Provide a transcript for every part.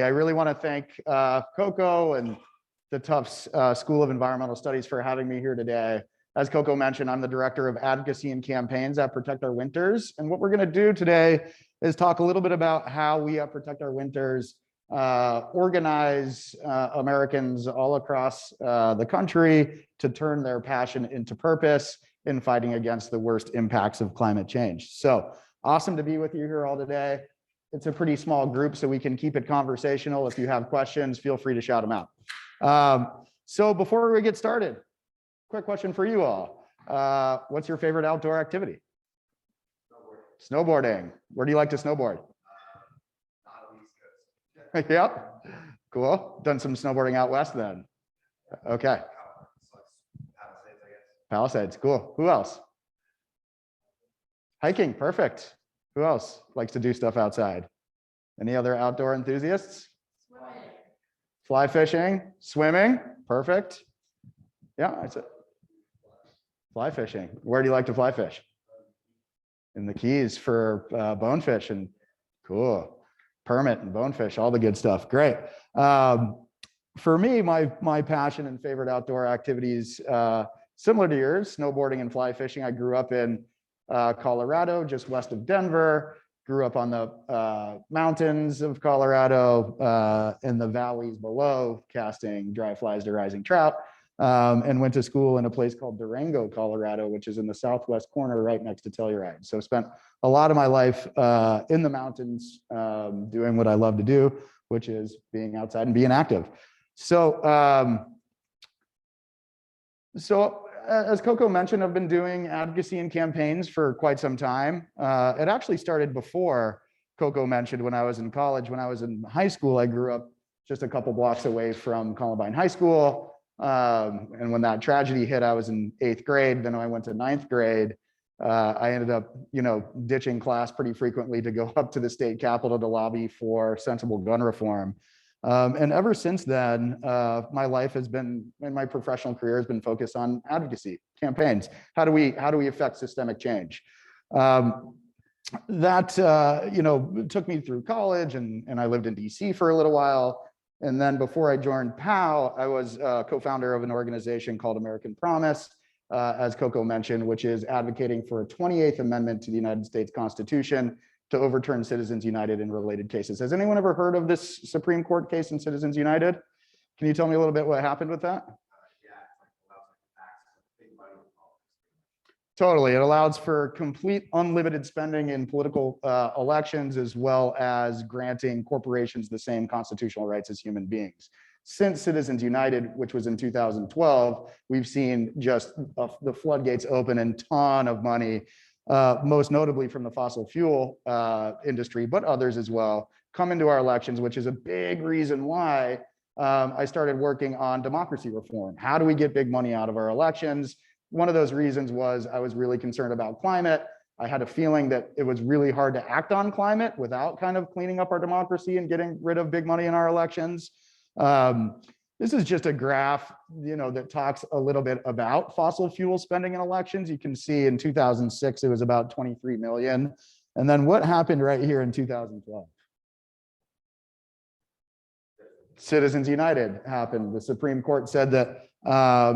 I really want to thank Coco and the Tufts School of Environmental Studies for having me here today. As Coco mentioned, I'm the Director of Advocacy and Campaigns at Protect Our Winters. And what we're going to do today is talk a little bit about how we at Protect Our Winters organize Americans all across the country to turn their passion into purpose in fighting against the worst impacts of climate change. So awesome to be with you here all today. It's a pretty small group, so we can keep it conversational. If you have questions, feel free to shout them out. So before we get started, quick question for you all. What's your favorite outdoor activity? Snowboarding. Where do you like to snowboard? Yep. Cool. Done some snowboarding out west then. Okay. Palisades. Cool. Who else? Hiking. Perfect. Who else likes to do stuff outside? Any other outdoor enthusiasts? Swimming. Fly fishing, swimming. Perfect. Yeah, I said fly fishing. Where do you like to fly fish? In the Keys for bonefish and cool. Permit and bonefish, all the good stuff. Great. For me, my passion and favorite outdoor activities, similar to yours, snowboarding and fly fishing. I grew up in Colorado, just west of Denver, grew up on the mountains of Colorado, in the valleys below, casting dry flies to rising trout, and went to school in a place called Durango, Colorado, which is in the southwest corner right next to Telluride. So spent a lot of my life in the mountains doing what I love to do, which is being outside and being active. So, as Coco mentioned, I've been doing advocacy and campaigns for quite some time. It actually started before Coco mentioned when I was in college. When I was in high school, I grew up just a couple blocks away from Columbine High School. And when that tragedy hit, I was in 8th grade. Then I went to 9th grade. I ended up, ditching class pretty frequently to go up to the state capitol to lobby for sensible gun reform. And ever since then, my life has been, and my professional career has been focused on advocacy campaigns. How do we affect systemic change? That took me through college, and I lived in DC for a little while. And then before I joined POW, I was co-founder of an organization called American Promise, as Coco mentioned, which is advocating for a 28th Amendment to the United States Constitution to overturn Citizens United in related cases. Has anyone ever heard of this Supreme Court case in Citizens United? Can you tell me a little bit what happened with that? Totally. It allows for complete unlimited spending in political elections, as well as granting corporations the same constitutional rights as human beings. Since Citizens United, which was in 2012, we've seen just the floodgates open and ton of money, most notably from the fossil fuel industry, but others as well, come into our elections, which is a big reason why I started working on democracy reform. How do we get big money out of our elections? One of those reasons was I was really concerned about climate. I had a feeling that it was really hard to act on climate without kind of cleaning up our democracy and getting rid of big money in our elections. This is just a graph, that talks a little bit about fossil fuel spending in elections. You can see in 2006, it was about 23 million. And then what happened right here in 2012? Citizens United happened. The Supreme Court said that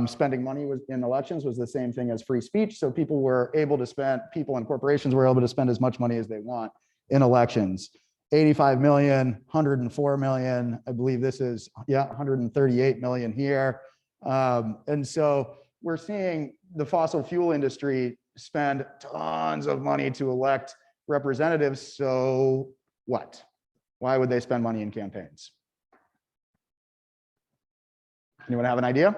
spending money in elections was the same thing as free speech. So people and corporations were able to spend as much money as they want in elections. 85 million, 104 million. I believe this is, 138 million here. And so we're seeing the fossil fuel industry spend tons of money to elect representatives. So what? Why would they spend money in campaigns? Anyone have an idea?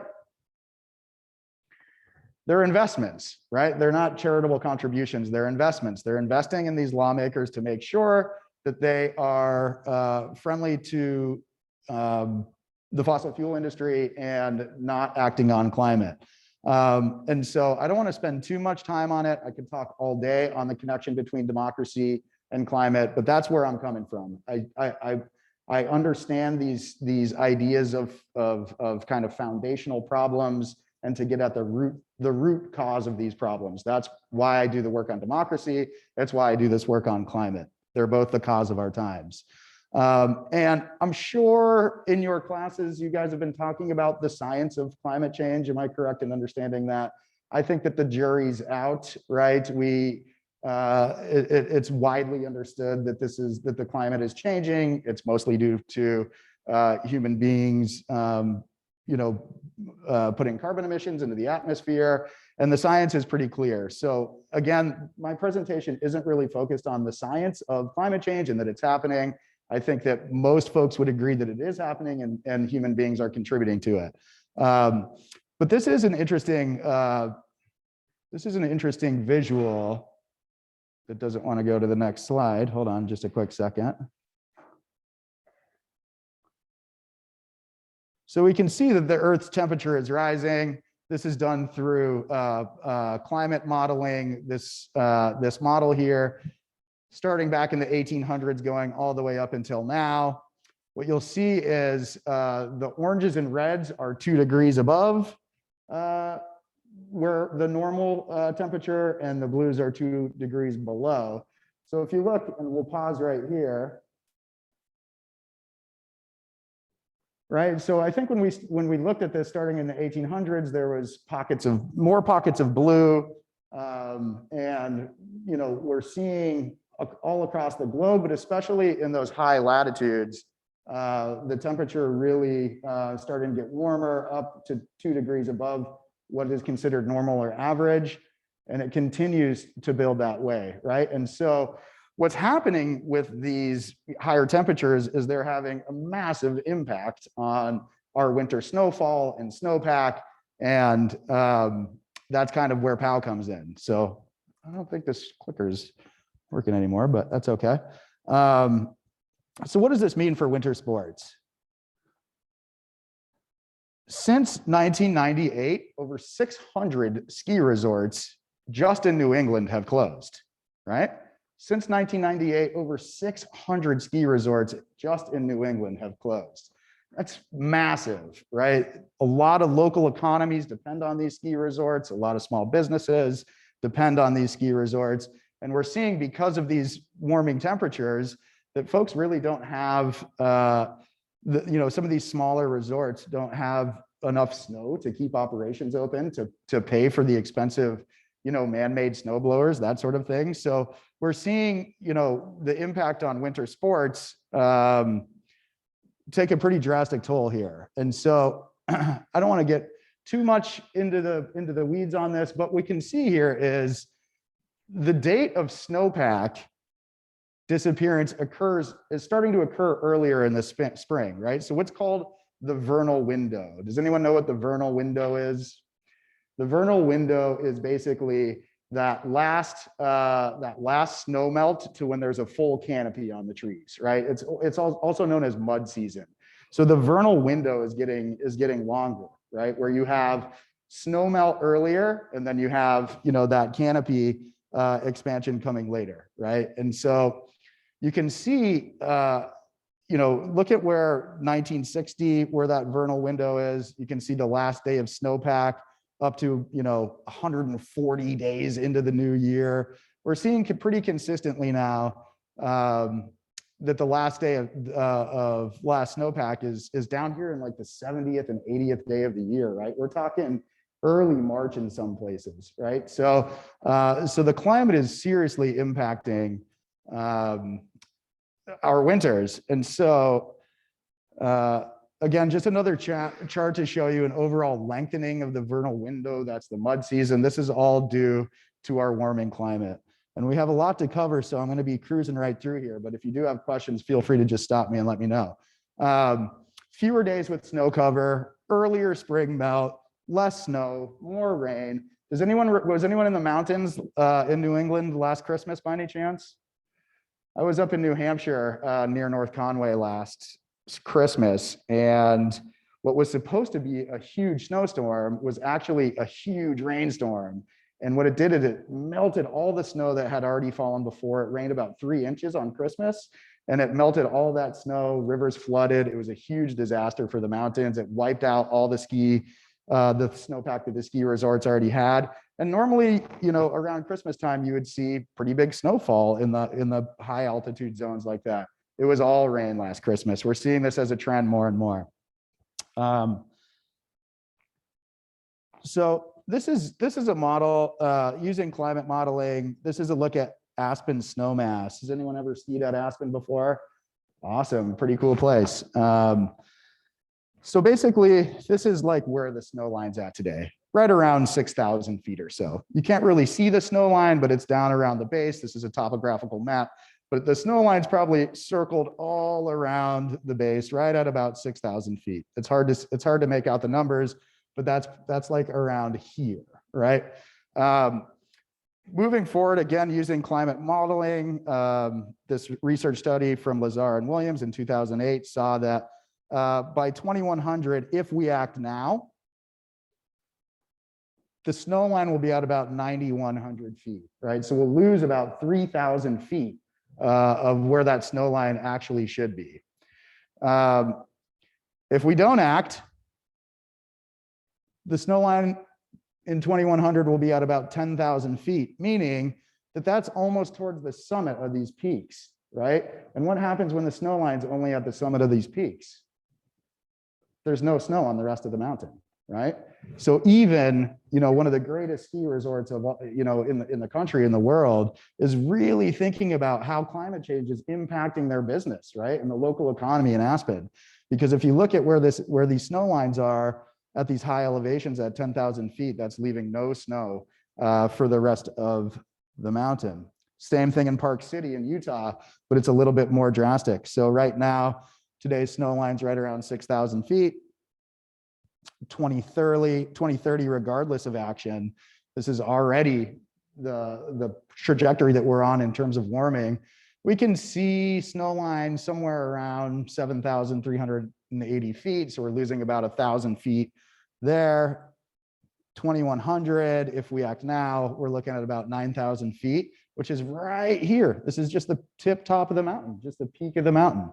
They're investments, right? They're not charitable contributions, they're investments. They're investing in these lawmakers to make sure that they are friendly to the fossil fuel industry and not acting on climate. And so I don't want to spend too much time on it. I could talk all day on the connection between democracy and climate, but that's where I'm coming from. I understand these ideas of kind of foundational problems and to get at the root cause of these problems. That's why I do the work on democracy. That's why I do this work on climate. They're both the cause of our times. And I'm sure in your classes, you guys have been talking about the science of climate change. Am I correct in understanding that? I think that the jury's out, right? It's widely understood that that the climate is changing. It's mostly due to human beings, putting carbon emissions into the atmosphere, and the science is pretty clear. So again, my presentation isn't really focused on the science of climate change and that it's happening. I think that most folks would agree that it is happening and human beings are contributing to it. But this is an interesting visual that doesn't want to go to the next slide. Hold on just a quick second. So we can see that the Earth's temperature is rising. This is done through climate modeling. This model here, starting back in the 1800s, going all the way up until now. What you'll see is the oranges and reds are 2 degrees above where the normal temperature, and the blues are 2 degrees below. So if you look, and we'll pause right here. Right, so I think when we looked at this starting in the 1800s, there was more pockets of blue, and we're seeing all across the globe, but especially in those high latitudes, the temperature really starting to get warmer, up to 2 degrees above what is considered normal or average, and it continues to build that way, right? And so what's happening with these higher temperatures is they're having a massive impact on our winter snowfall and snowpack, and that's kind of where POW comes in. So I don't think this clicker's working anymore, but that's okay. So what does this mean for winter sports? Since 1998, over 600 ski resorts just in New England have closed, right? Since 1998, over 600 ski resorts just in New England have closed. That's massive, right? A lot of local economies depend on these ski resorts. A lot of small businesses depend on these ski resorts. And we're seeing, because of these warming temperatures, that folks really don't have, some of these smaller resorts don't have enough snow to keep operations open, to pay for the expensive, man-made snow blowers, that sort of thing. So we're seeing, the impact on winter sports take a pretty drastic toll here. And so I don't want to get too much into the weeds on this, but we can see here is the date of snowpack disappearance is starting to occur earlier in the spring, right? So what's called the vernal window. Does anyone know what the vernal window is? The vernal window is basically that last snow melt to when there's a full canopy on the trees, right? It's also known as mud season. So the vernal window is getting longer, right? Where you have snow melt earlier, and then you have that canopy expansion coming later, right? And so you can see, look at where 1960, where that vernal window is. You can see the last day of snowpack up to 140 days into the new year. We're seeing pretty consistently now that the last day of last snowpack is down here in like the 70th and 80th day of the year, right? We're talking early March in some places, right? So the climate is seriously impacting our winters. And so again, just another chart to show you an overall lengthening of the vernal window. That's the mud season. This is all due to our warming climate. And we have a lot to cover, so I'm going to be cruising right through here. But if you do have questions, feel free to just stop me and let me know. Fewer days with snow cover, earlier spring melt, less snow, more rain. Was anyone in the mountains in New England last Christmas by any chance? I was up in New Hampshire near North Conway last Christmas, and what was supposed to be a huge snowstorm was actually a huge rainstorm. And what it did is it melted all the snow that had already fallen before. It rained about 3 inches on Christmas, and it melted all that snow. Rivers flooded. It was a huge disaster for the mountains. It wiped out all the snowpack that the ski resorts already had. And normally, around Christmas time, you would see pretty big snowfall in the high altitude zones like that. It was all rain last Christmas. We're seeing this as a trend more and more. So this is a model using climate modeling. This is a look at Aspen snowmass. Has anyone ever skied at Aspen before? Awesome, pretty cool place. So basically, this is like where the snow line's at today, right around 6,000 feet or so. You can't really see the snow line, but it's down around the base. This is a topographical map, but the snow line's probably circled all around the base, right at about 6,000 feet. It's hard to make out the numbers, but that's like around here, right? Moving forward, again, using climate modeling, this research study from Lazar and Williams in 2008 saw that by 2100, if we act now, the snow line will be at about 9,100 feet, right? So we'll lose about 3,000 feet of where that snow line actually should be. If we don't act, the snow line in 2100 will be at about 10,000 feet, meaning that that's almost towards the summit of these peaks, right? And what happens when the snow line's only at the summit of these peaks? There's no snow on the rest of the mountain, right? So even, one of the greatest ski resorts of, in the country, in the world, is really thinking about how climate change is impacting their business, right? And the local economy in Aspen. Because if you look at where these snow lines are at these high elevations at 10,000 feet, that's leaving no snow for the rest of the mountain. Same thing in Park City in Utah, but it's a little bit more drastic. So right now, today's snow line's right around 6,000 feet. 2030, regardless of action, this is already the trajectory that we're on in terms of warming. We can see snow line somewhere around 7,380 feet. So we're losing about 1,000 feet there. 2100, if we act now, we're looking at about 9,000 feet, which is right here. This is just the top of the mountain, just the peak of the mountain.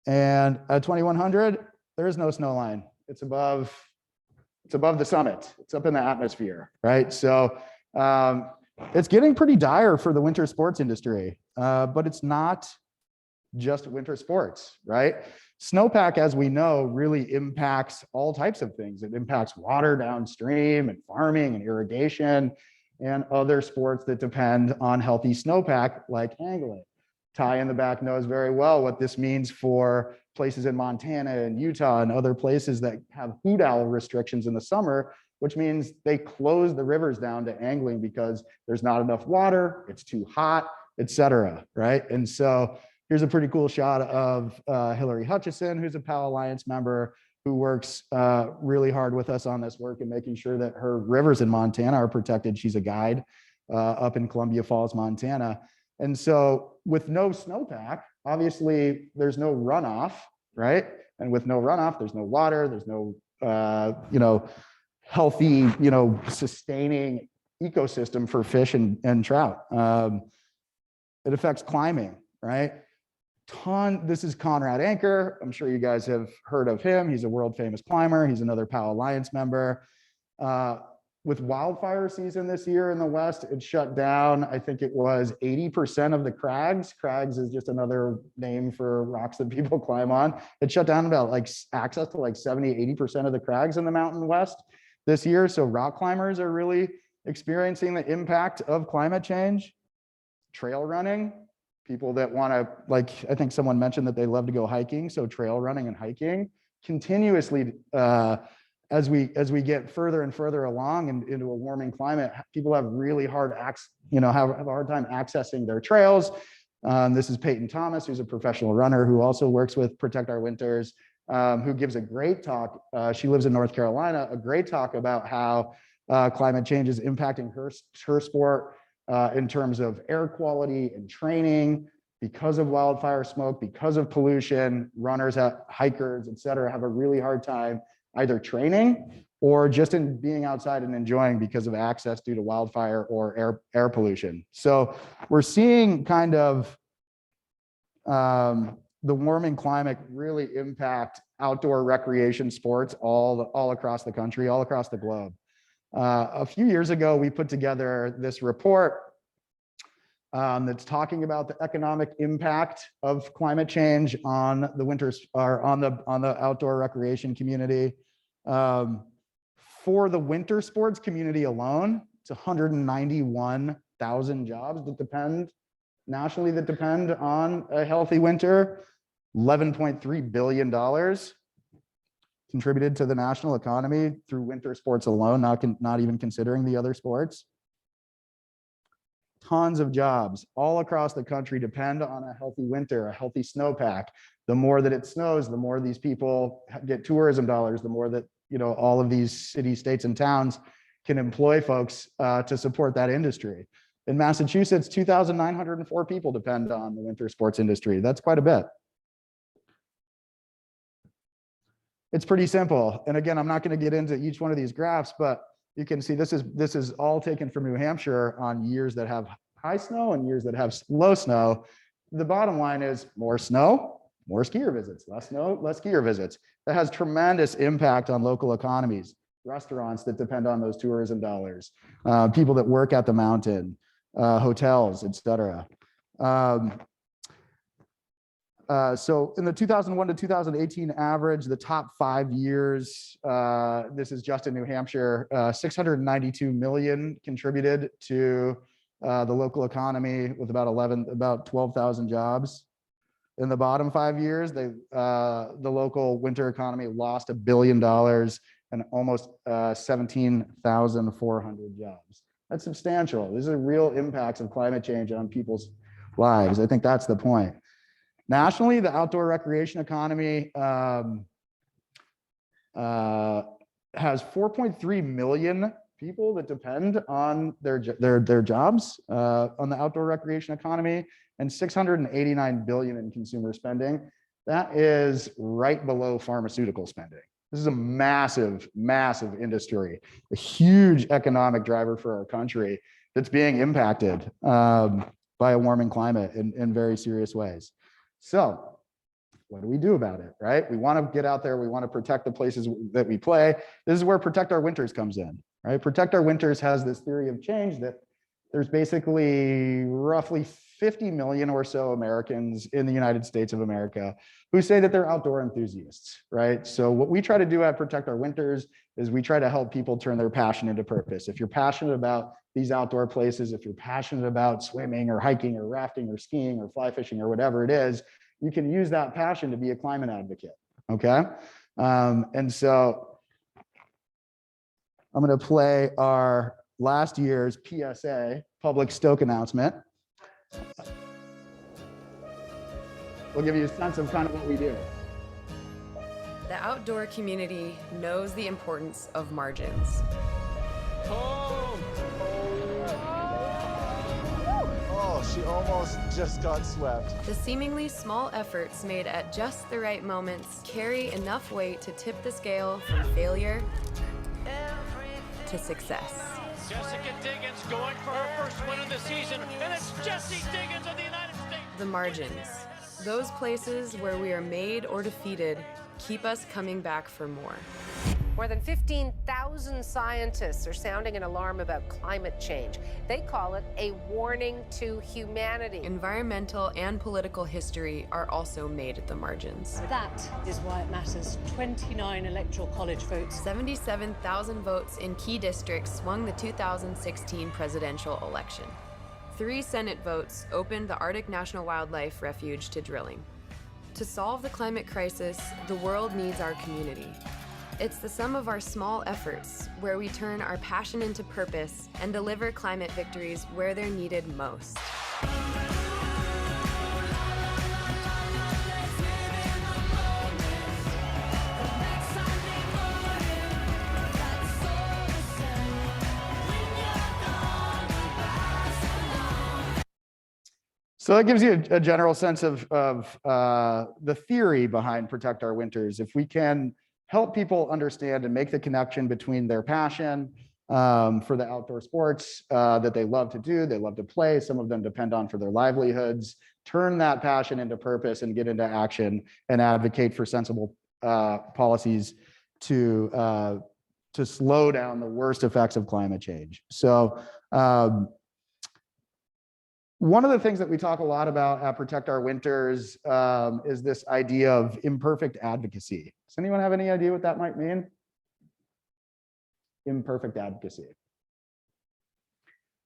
And at 2100, there is no snow line. It's above the summit. It's up in the atmosphere, right? So it's getting pretty dire for the winter sports industry, but it's not just winter sports, right? Snowpack, as we know, really impacts all types of things. It impacts water downstream and farming and irrigation and other sports that depend on healthy snowpack like angling. Ty in the back knows very well what this means for places in Montana and Utah and other places that have hoot owl restrictions in the summer, which means they close the rivers down to angling because there's not enough water, it's too hot, etc. Right? And so here's a pretty cool shot of Hillary Hutchison, who's a PAL Alliance member, who works really hard with us on this work and making sure that her rivers in Montana are protected. She's a guide up in Columbia Falls, Montana. And so with no snowpack, obviously there's no runoff, right? And with no runoff, there's no water, there's no, healthy, sustaining ecosystem for fish and trout. It affects climbing, right? This is Conrad Anker. I'm sure you guys have heard of him. He's a world famous climber. He's another PAL Alliance member. With wildfire season this year in the West, it shut down, I think it was 80% of the crags. Crags is just another name for rocks that people climb on. It shut down about access to 70-80% of the crags in the Mountain West this year. So rock climbers are really experiencing the impact of climate change. Trail running, people that want to, I think someone mentioned that they love to go hiking. So trail running and hiking continuously, as we get further and further along into a warming climate, people have really hard have a hard time accessing their trails. This is Peyton Thomas, who's a professional runner who also works with Protect Our Winters, who gives a great talk. She lives in North Carolina, a great talk about how climate change is impacting her sport in terms of air quality and training. Because of wildfire smoke, because of pollution, runners, hikers, et cetera, have a really hard time either training or just in being outside and enjoying because of access due to wildfire or air pollution. So we're seeing kind of the warming climate really impact outdoor recreation sports all across the country, all across the globe. A few years ago, we put together this report that's talking about the economic impact of climate change on the winters or on the outdoor recreation community. For the winter sports community alone, it's 191,000 jobs that depend nationally on a healthy winter. $11.3 billion contributed to the national economy through winter sports alone, not even considering the other sports. Tons of jobs all across the country depend on a healthy winter, a healthy snowpack. The more that it snows, the more these people get tourism dollars, the more that, you know, all of these cities, states, and towns can employ folks to support that industry. In Massachusetts, 2,904 people depend on the winter sports industry. That's quite a bit. It's pretty simple. And again, I'm not going to get into each one of these graphs, but you can see this is all taken from New Hampshire on years that have high snow and years that have low snow. The bottom line is more snow, more skier visits, less snow, less skier visits. That has tremendous impact on local economies, restaurants that depend on those tourism dollars, people that work at the mountain, hotels, et cetera. So in the 2001 to 2018 average, the top 5 years, this is just in New Hampshire, 692 million contributed to the local economy with about 12,000 jobs. In the bottom 5 years, the local winter economy lost $1 billion and almost 17,400 jobs. That's substantial. These are real impacts of climate change on people's lives. I think that's the point. Nationally, the outdoor recreation economy has 4.3 million people that depend on their jobs on the outdoor recreation economy, and 689 billion in consumer spending. That is right below pharmaceutical spending. This is a massive, massive industry, a huge economic driver for our country that's being impacted by a warming climate in very serious ways. So what do we do about it, right? We want to get out there. We want to protect the places that we play. This is where Protect Our Winters comes in, right? Protect Our Winters has this theory of change that there's basically roughly 50 million or so Americans in the United States of America who say that they're outdoor enthusiasts, right? So what we try to do at Protect Our Winters is we try to help people turn their passion into purpose. If you're passionate about these outdoor places, if you're passionate about swimming or hiking or rafting or skiing or fly fishing or whatever it is, you can use that passion to be a climate advocate, okay? And so I'm gonna play our last year's PSA, public stoke announcement. We'll give you a sense of kind of what we do. The outdoor community knows the importance of margins. Oh, she almost just got swept. The seemingly small efforts made at just the right moments carry enough weight to tip the scale from failure to success. Jessica Diggins going for her first win of the season, and it's Jessie Diggins of the United States. The margins, those places where we are made or defeated, keep us coming back for more. More than 15,000 scientists are sounding an alarm about climate change. They call it a warning to humanity. Environmental and political history are also made at the margins. That is why it matters. 29 electoral college votes. 77,000 votes in key districts swung the 2016 presidential election. 3 Senate votes opened the Arctic National Wildlife Refuge to drilling. To solve the climate crisis, the world needs our community. It's the sum of our small efforts where we turn our passion into purpose and deliver climate victories where they're needed most. So that gives you a general sense of the theory behind Protect Our Winters. If we can help people understand and make the connection between their passion for the outdoor sports that they love to do, they love to play, some of them depend on for their livelihoods, turn that passion into purpose and get into action and advocate for sensible policies to slow down the worst effects of climate change. So One of the things that we talk a lot about at Protect Our Winters is this idea of imperfect advocacy. Does anyone have any idea what that might mean? Imperfect advocacy.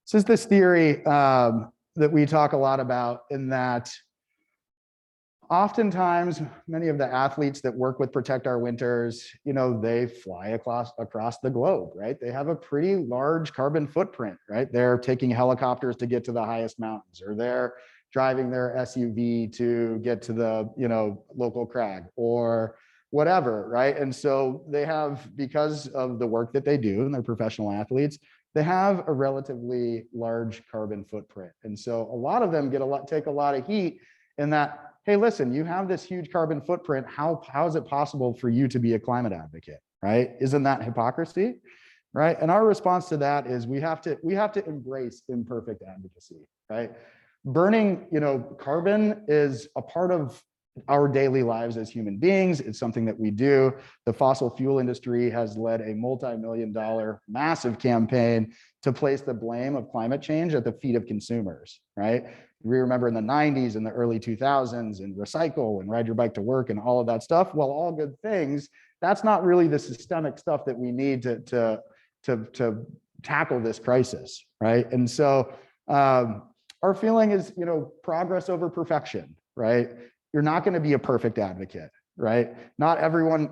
This is this theory that we talk a lot about, in that oftentimes many of the athletes that work with Protect Our Winters, they fly across the globe, right? They have a pretty large carbon footprint, right? They're taking helicopters to get to the highest mountains, or they're driving their SUV to get to the, local crag or whatever, right? And so they have, because of the work that they do and they're professional athletes, they have a relatively large carbon footprint. And so a lot of them take a lot of heat in that, hey, listen, you have this huge carbon footprint. How is it possible for you to be a climate advocate, right? Isn't that hypocrisy, right? And our response to that is we have to embrace imperfect advocacy, right? Burning, carbon is a part of our daily lives as human beings. It's something that we do. The fossil fuel industry has led a multi-million-dollar massive campaign to place the blame of climate change at the feet of consumers, right? We remember in the 90s and the early 2000s, and recycle and ride your bike to work and all of that stuff. Well, all good things. That's not really the systemic stuff that we need to tackle this crisis, right? And so our feeling is, progress over perfection, right? You're not going to be a perfect advocate, right? Not everyone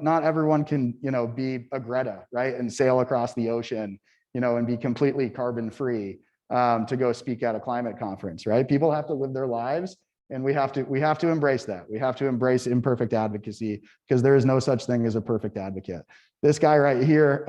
can, be a Greta, right? And sail across the ocean, and be completely carbon free to go speak at a climate conference, right? People have to live their lives, and we have to embrace that. We have to embrace imperfect advocacy, because there is no such thing as a perfect advocate. This guy right here,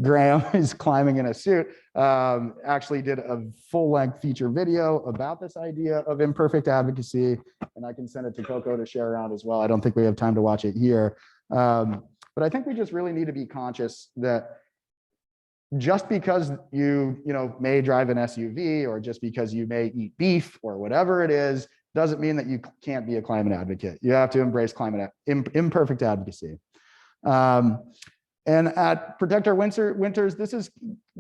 Graham, is climbing in a suit, actually did a full-length feature video about this idea of imperfect advocacy, and I can send it to Coco to share around as well. I don't think we have time to watch it here. But I think we just really need to be conscious that just because you may drive an SUV, or just because you may eat beef or whatever it is, doesn't mean that you can't be a climate advocate. You have to embrace imperfect advocacy. And at Protect Our Winters, this is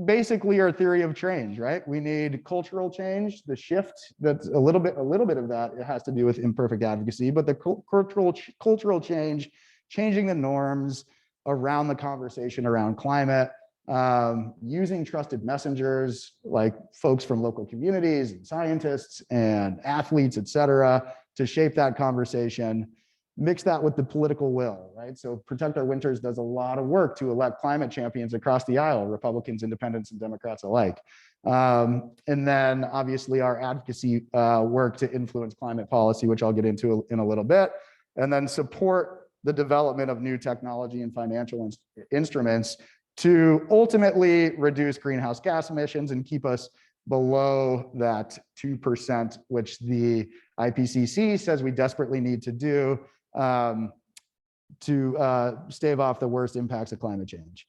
basically our theory of change, right? We need cultural change, the shift. That's a little bit of that. It has to do with imperfect advocacy, but the cultural change, changing the norms around the conversation around climate, using trusted messengers like folks from local communities and scientists and athletes, et cetera, to shape that conversation. Mix that with the political will, right? So Protect Our Winters does a lot of work to elect climate champions across the aisle, Republicans, independents, and Democrats alike. And then obviously our advocacy work to influence climate policy, which I'll get into in a little bit, and then support the development of new technology and financial instruments to ultimately reduce greenhouse gas emissions and keep us below that 2%, which the IPCC says we desperately need to do to stave off the worst impacts of climate change.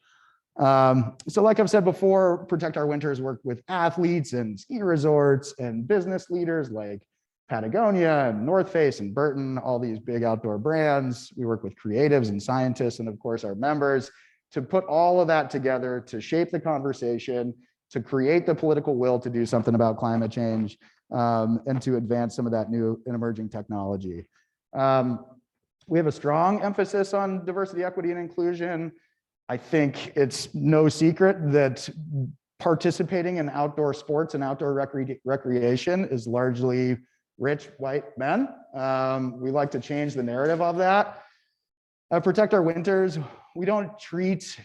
So like I've said before, Protect Our Winters work with athletes and ski resorts and business leaders like Patagonia and North Face and Burton, all these big outdoor brands. We work with creatives and scientists, and of course our members, to put all of that together to shape the conversation, to create the political will to do something about climate change, and to advance some of that new and emerging technology. We have a strong emphasis on diversity, equity, and inclusion. I think it's no secret that participating in outdoor sports and outdoor recreation is largely rich white men. We like to change the narrative of that. Protect Our Winters, we don't treat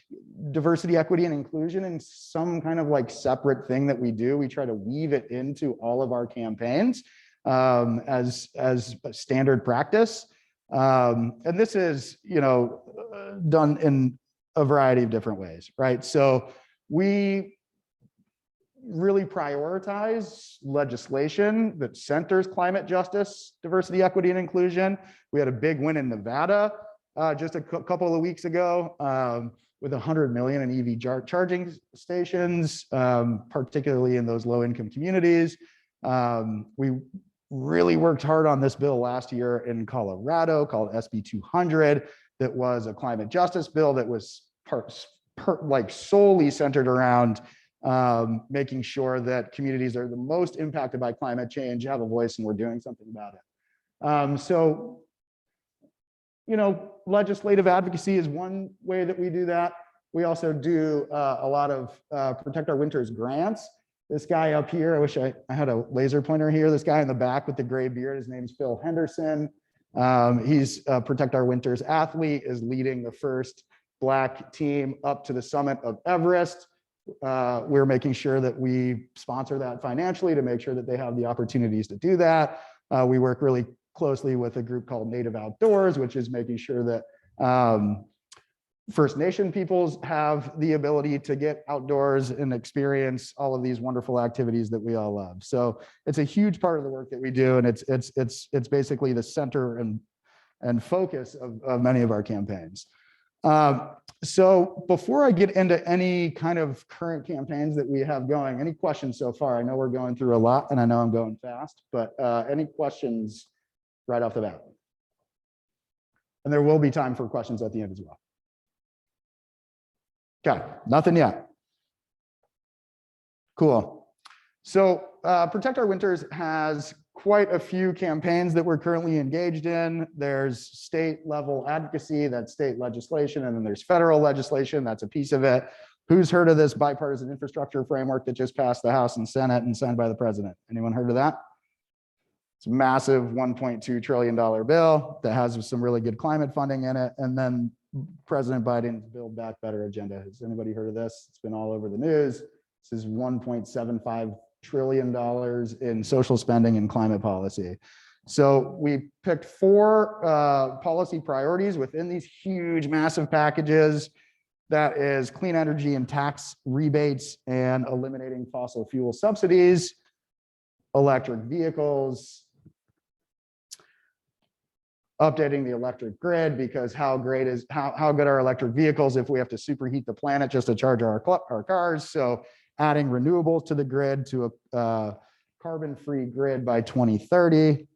diversity, equity, and inclusion in some kind of like separate thing that we do. We try to weave it into all of our campaigns as a standard practice. And this is, done in a variety of different ways, right? So we really prioritize legislation that centers climate justice, diversity, equity, and inclusion. We had a big win in Nevada just a couple of weeks ago with 100 million in EV charging stations, particularly in those low-income communities. We really worked hard on this bill last year in Colorado called SB 200. That was a climate justice bill that was solely centered around making sure that communities that are the most impacted by climate change have a voice and we're doing something about it. So, you know, legislative advocacy is one way that we do that. We also do a lot of Protect Our Winters grants. This guy up here, I wish I had a laser pointer here. This guy in the back with the gray beard, his name's Phil Henderson. He's a Protect Our Winters athlete, is leading the first Black team up to the summit of Everest. We're making sure that we sponsor that financially to make sure that they have the opportunities to do that. We work really closely with a group called Native Outdoors, which is making sure that First Nation peoples have the ability to get outdoors and experience all of these wonderful activities that we all love. So it's a huge part of the work that we do, and it's basically the center and focus of many of our campaigns. So before I get into any kind of current campaigns that we have going, any questions so far? I know we're going through a lot, and I know I'm going fast, but any questions right off the bat? And there will be time for questions at the end as well. Okay, nothing yet. Cool. So Protect Our Winters has quite a few campaigns that we're currently engaged in. There's state level advocacy, that's state legislation, and then there's federal legislation, that's a piece of it. Who's heard of this bipartisan infrastructure framework that just passed the House and Senate and signed by the president? Anyone heard of that? It's a massive $1.2 trillion bill that has some really good climate funding in it. And then President Biden's Build Back Better agenda. Has anybody heard of this? It's been all over the news. This is $1.75 trillion in social spending and climate policy. So we picked 4 policy priorities within these huge, massive packages. That is clean energy and tax rebates and eliminating fossil fuel subsidies, electric vehicles, updating the electric grid, because how good are electric vehicles if we have to superheat the planet just to charge our cars? So adding renewables to the grid to a carbon-free grid by 2030.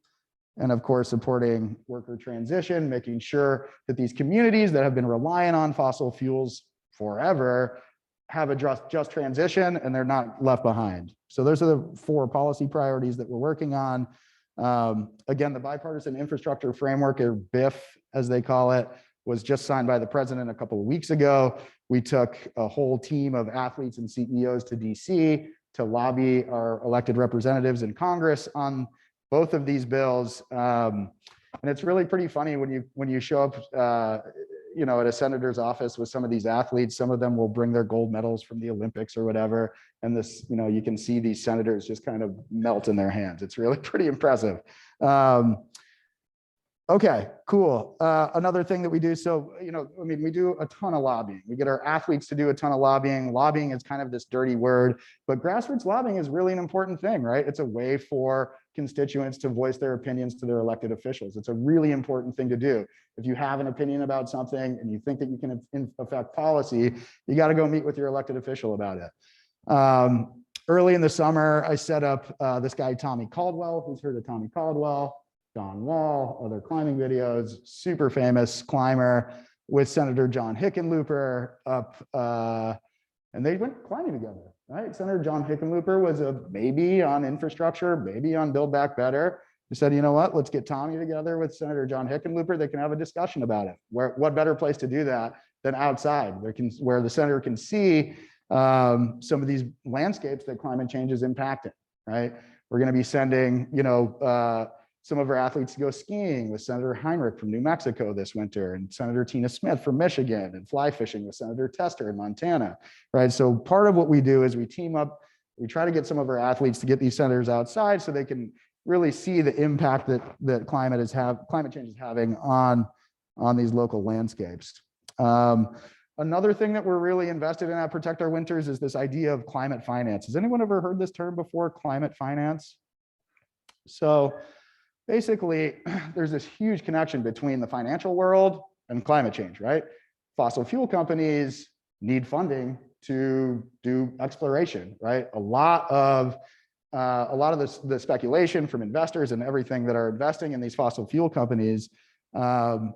And of course, supporting worker transition, making sure that these communities that have been relying on fossil fuels forever have a just transition and they're not left behind. So those are the 4 policy priorities that we're working on. Again, the bipartisan infrastructure framework, or BIF as they call it, was just signed by the president a couple of weeks ago. We took a whole team of athletes and CEOs to DC to lobby our elected representatives in Congress on both of these bills. And it's really pretty funny when you show up you know, at a senator's office with some of these athletes. Some of them will bring their gold medals from the Olympics or whatever. And this, you know, you can see these senators just kind of melt in their hands. It's really pretty impressive. Okay, cool. Another thing that we do, so, you know, I mean, we do a ton of lobbying. We get our athletes to do a ton of lobbying. Lobbying is kind of this dirty word, but grassroots lobbying is really an important thing, right? It's a way for constituents to voice their opinions to their elected officials. It's a really important thing to do. If you have an opinion about something and you think that you can affect policy, you got to go meet with your elected official about it. Early in the summer, I set up this guy, Tommy Caldwell. Who's heard of Tommy Caldwell? Don Wall, other climbing videos, super famous climber, with Senator John Hickenlooper up, and they went climbing together, right? Senator John Hickenlooper was a maybe on infrastructure, maybe on Build Back Better. We said, you know what, let's get Tommy together with Senator John Hickenlooper. They can have a discussion about it. What better place to do that than outside, where the senator can see some of these landscapes that climate change is impacting, right? We're going to be sending, you know, some of our athletes to go skiing with Senator Heinrich from New Mexico this winter, and Senator Tina Smith from Michigan, and fly fishing with Senator Tester in Montana, right? So part of what we do is we team up, we try to get some of our athletes to get these senators outside so they can really see the impact that climate change is having on these local landscapes. Another thing that we're really invested in at Protect Our Winters is this idea of climate finance. Has anyone ever heard this term before, climate finance? So basically, there's this huge connection between the financial world and climate change, right? Fossil fuel companies need funding to do exploration, right? A lot of the speculation from investors and everything that are investing in these fossil fuel companies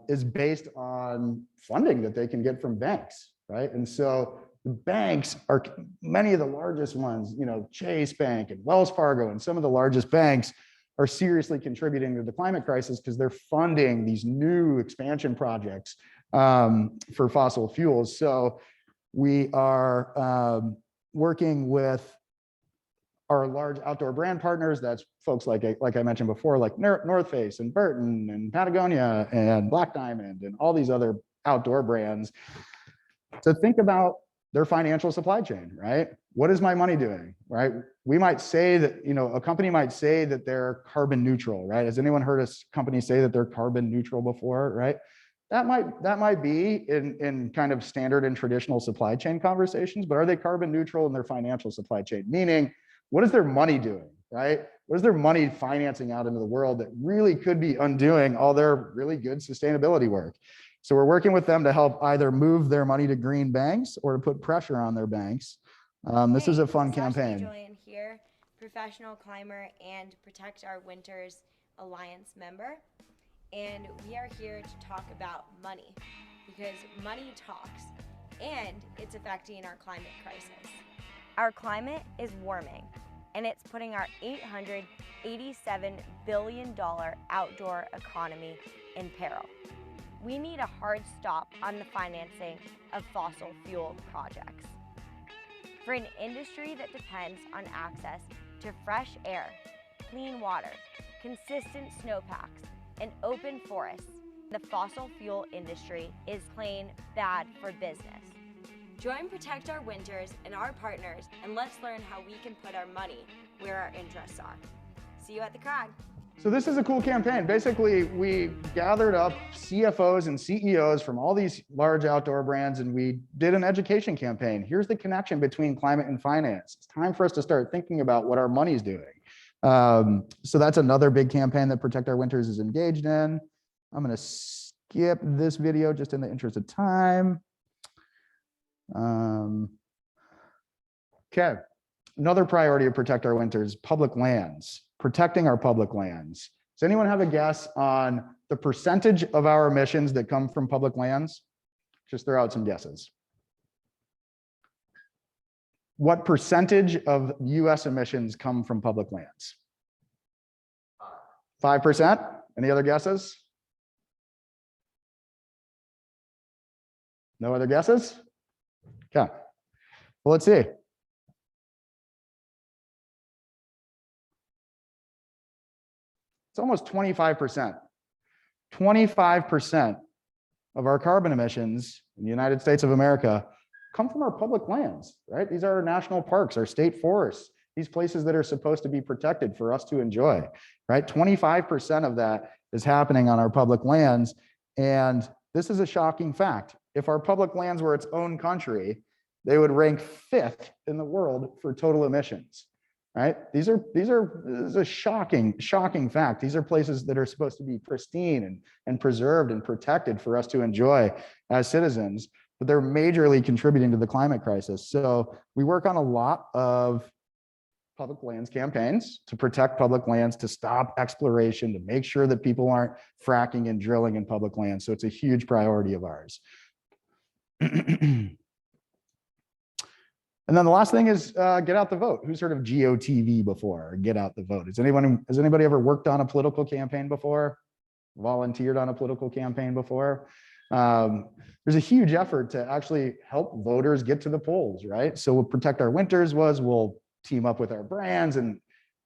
is based on funding that they can get from banks, right? And so The banks are many of the largest ones, Chase Bank and Wells Fargo and some of the largest banks are seriously contributing to the climate crisis because they're funding these new expansion projects for fossil fuels. So we are working with our large outdoor brand partners. That's folks like I mentioned before, like North Face and Burton and Patagonia and Black Diamond and all these other outdoor brands. So think about their financial supply chain, right? What is my money doing, right? We might say that, a company might say that they're carbon neutral, right? Has anyone heard a company say that they're carbon neutral before, right? That might be in kind of standard and traditional supply chain conversations, but are they carbon neutral in their financial supply chain? Meaning, what is their money doing, right? What is their money financing out into the world that really could be undoing all their really good sustainability work? So we're working with them to help either move their money to green banks or to put pressure on their banks. This is a fun campaign. Julian here, professional climber and Protect Our Winters Alliance member. And we are here to talk about money because money talks and it's affecting our climate crisis. Our climate is warming and it's putting our $887 billion outdoor economy in peril. We need a hard stop on the financing of fossil fuel projects. For an industry that depends on access to fresh air, clean water, consistent snowpacks, and open forests, the fossil fuel industry is plain bad for business. Join Protect Our Winters and our partners, and let's learn how we can put our money where our interests are. See you at the crag. So this is a cool campaign. Basically, we gathered up CFOs and CEOs from all these large outdoor brands, and we did an education campaign. Here's the connection between climate and finance. It's time for us to start thinking about what our money's doing. So that's another big campaign that Protect Our Winters is engaged in. I'm going to skip this video just in the interest of time. Okay. Another priority of Protect Our Winters, public lands, protecting our public lands. Does anyone have a guess on the percentage of our emissions that come from public lands? Just throw out some guesses. What percentage of US emissions come from public lands? 5%? Any other guesses? No other guesses? Okay. Well, let's see. It's almost 25%. 25% of our carbon emissions in the United States of America come from our public lands, right? These are our national parks, our state forests, these places that are supposed to be protected for us to enjoy, right? 25% of that is happening on our public lands. And this is a shocking fact. If our public lands were its own country, they would rank 5th in the world for total emissions, right? This is a shocking fact. These are places that are supposed to be pristine and preserved and protected for us to enjoy as citizens, but they're majorly contributing to the climate crisis. So we work on a lot of public lands campaigns to protect public lands, to stop exploration, to make sure that people aren't fracking and drilling in public lands. So it's a huge priority of ours. And then the last thing is get out the vote. Who's heard of GOTV before? Get out the vote. Has anybody ever worked on a political campaign before? Volunteered on a political campaign before? There's a huge effort to actually help voters get to the polls, right? So what Protect Our Winters was, we'll team up with our brands and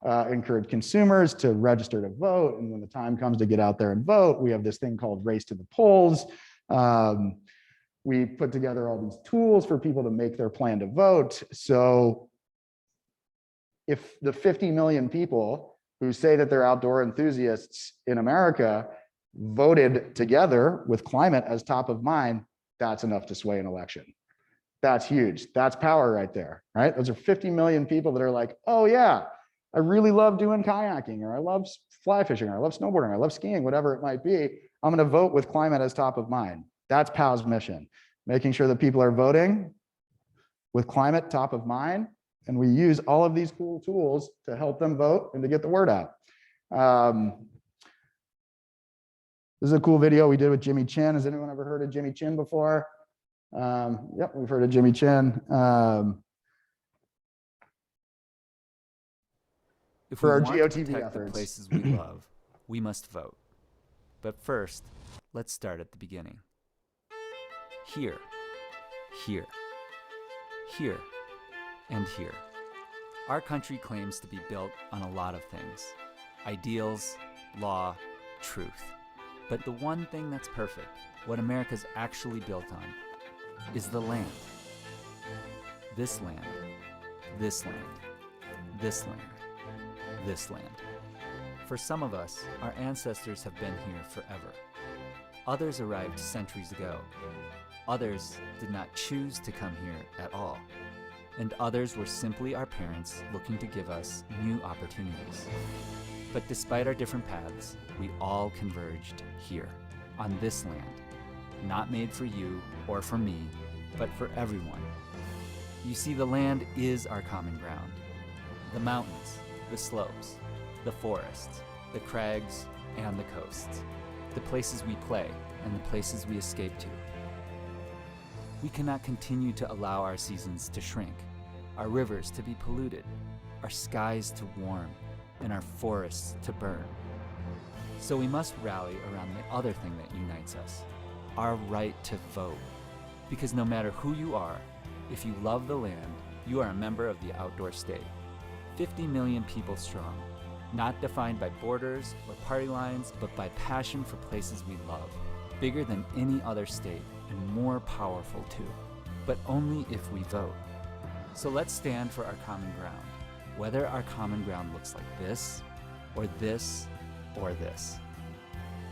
encourage consumers to register to vote. And when the time comes to get out there and vote, we have this thing called Race to the Polls. We put together all these tools for people to make their plan to vote. So if the 50 million people who say that they're outdoor enthusiasts in America voted together with climate as top of mind, that's enough to sway an election. That's huge. That's power right there, right? Those are 50 million people that are like, oh yeah, I really love doing kayaking, or I love fly fishing, or I love snowboarding, or I love skiing, whatever it might be. I'm going to vote with climate as top of mind. That's POW's mission, making sure that people are voting with climate top of mind. And we use all of these cool tools to help them vote and to get the word out. This is a cool video we did with Jimmy Chin. Has anyone ever heard of Jimmy Chin before? Yep, we've heard of Jimmy Chin. If For we our want to GOTV protect the efforts. places we love, we must vote. But first, let's start at the beginning. Here, here, here, and here. Our country claims to be built on a lot of things: ideals, law, truth. But the one thing that's perfect, what America's actually built on, is the land. This land, this land, this land, this land. For some of us, our ancestors have been here forever. Others arrived centuries ago. Others did not choose to come here at all. And others were simply our parents looking to give us new opportunities. But despite our different paths, we all converged here, on this land, not made for you or for me, but for everyone. You see, the land is our common ground. The mountains, the slopes, the forests, the crags, and the coasts. The places we play and the places we escape to. We cannot continue to allow our seasons to shrink, our rivers to be polluted, our skies to warm, and our forests to burn. So we must rally around the other thing that unites us, our right to vote. Because no matter who you are, if you love the land, you are a member of the outdoor state. 50 million people strong, not defined by borders or party lines, but by passion for places we love. Bigger than any other state and more powerful too, but only if we vote. So let's stand for our common ground, whether our common ground looks like this, or this, or this.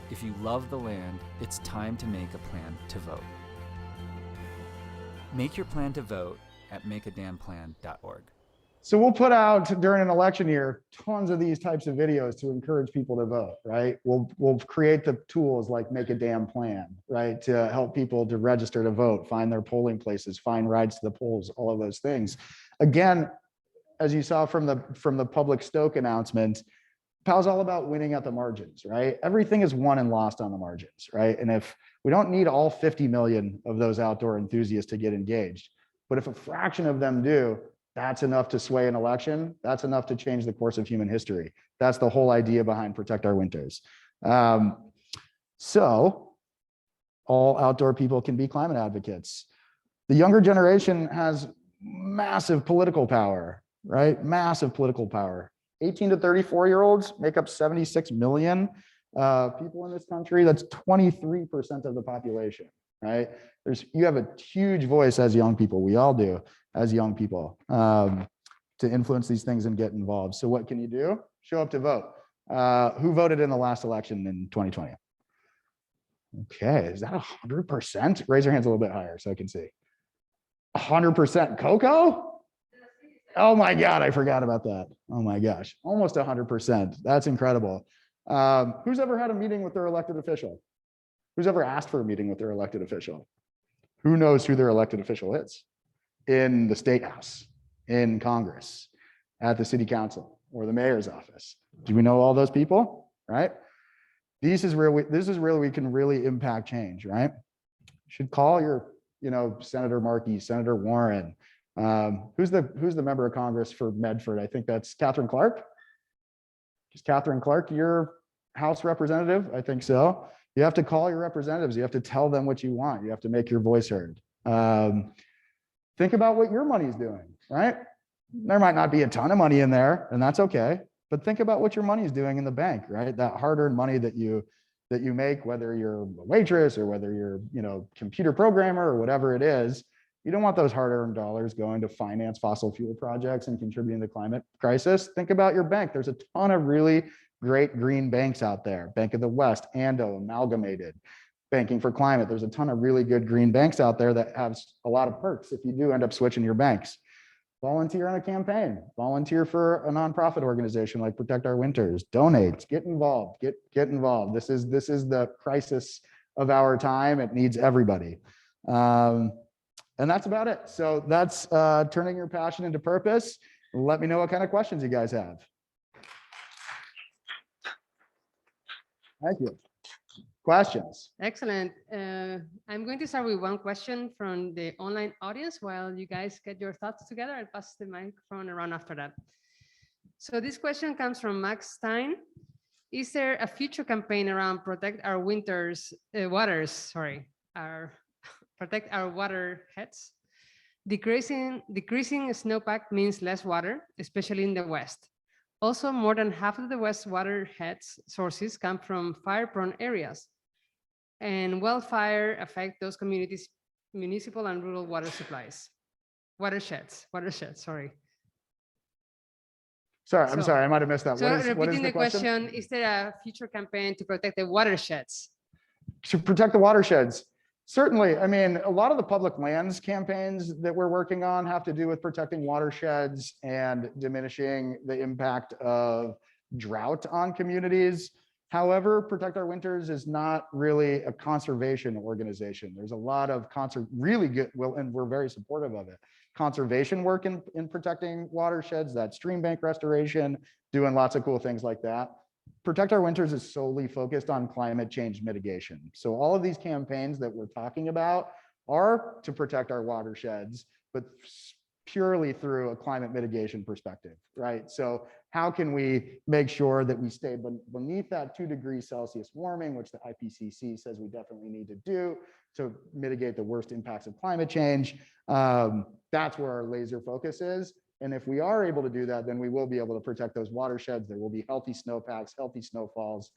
If you love the land, it's time to make a plan to vote. Make your plan to vote at makeadamnplan.org. So we'll put out during an election year tons of these types of videos to encourage people to vote, right? We'll create the tools like Make a Damn Plan, right, to help people to register to vote, find their polling places, find rides to the polls, all of those things. Again, as you saw from the public Stoke announcement, POW's all about winning at the margins, right? Everything is won and lost on the margins, right? And if we don't need all 50 million of those outdoor enthusiasts to get engaged, but if a fraction of them do, that's enough to sway an election. That's enough to change the course of human history. That's the whole idea behind Protect Our Winters. So all outdoor people can be climate advocates. The younger generation has massive political power, right? Massive political power. 18 to 34-year-olds make up 76 million people in this country. That's 23% of the population, right? You have a huge voice as young people. We all do as young people to influence these things and get involved. So what can you do? Show up to vote. Who voted in the last election in 2020? Okay, is that 100%? Raise your hands a little bit higher so I can see. 100% Coco? Oh my God, I forgot about that. Oh my gosh, almost 100%. That's incredible. Who's ever had a meeting with their elected official? Who's ever asked for a meeting with their elected official? Who knows who their elected official is? In the state house, in Congress, at the city council, or the mayor's office. Do we know all those people, right? This is where we can really impact change, right? You should call your, Senator Markey, Senator Warren. Who's the member of Congress for Medford? I think that's Catherine Clark. Is Catherine Clark your House representative? I think so. You have to call your representatives. You have to tell them what you want. You have to make your voice heard. Think about what your money is doing, right? There might not be a ton of money in there, and that's okay. But think about what your money is doing in the bank, right? That hard-earned money that you make, whether you're a waitress or whether you're, computer programmer or whatever it is. You don't want those hard-earned dollars going to finance fossil fuel projects and contributing to the climate crisis. Think about your bank. There's a ton of really great green banks out there. Bank of the West, Ando, Amalgamated, Banking for Climate. There's a ton of really good green banks out there that have a lot of perks if you do end up switching your banks. Volunteer on a campaign, volunteer for a nonprofit organization like Protect Our Winters, donate, get involved, get involved. This is the crisis of our time. It needs everybody. And that's about it. So that's turning your passion into purpose. Let me know what kind of questions you guys have. Thank you. Questions? Excellent. I'm going to start with one question from the online audience while you guys get your thoughts together. I'll pass the microphone around after that. So this question comes from Max Stein. Is there a future campaign around protect our protect our waterheads? Decreasing snowpack means less water, especially in the West. Also, more than half of the West waterheads sources come from fire-prone areas, and wildfire affect those communities' municipal and rural water supplies. Watersheds, sorry. I'm sorry, I might have missed that. So What is repeating the the question, is there a future campaign to protect the watersheds? To protect the watersheds? Certainly. I mean, a lot of the public lands campaigns that we're working on have to do with protecting watersheds and diminishing the impact of drought on communities. However, Protect Our Winters is not really a conservation organization. There's a lot of really good, and we're very supportive of it, conservation work in protecting watersheds, that stream bank restoration, doing lots of cool things like that. Protect Our Winters is solely focused on climate change mitigation. So all of these campaigns that we're talking about are to protect our watersheds, but purely through a climate mitigation perspective, right? So how can we make sure that we stay beneath that 2 degrees Celsius warming, which the IPCC says we definitely need to do to mitigate the worst impacts of climate change? That's where our laser focus is. And if we are able to do that, then we will be able to protect those watersheds. There will be healthy snowpacks, healthy snowfalls,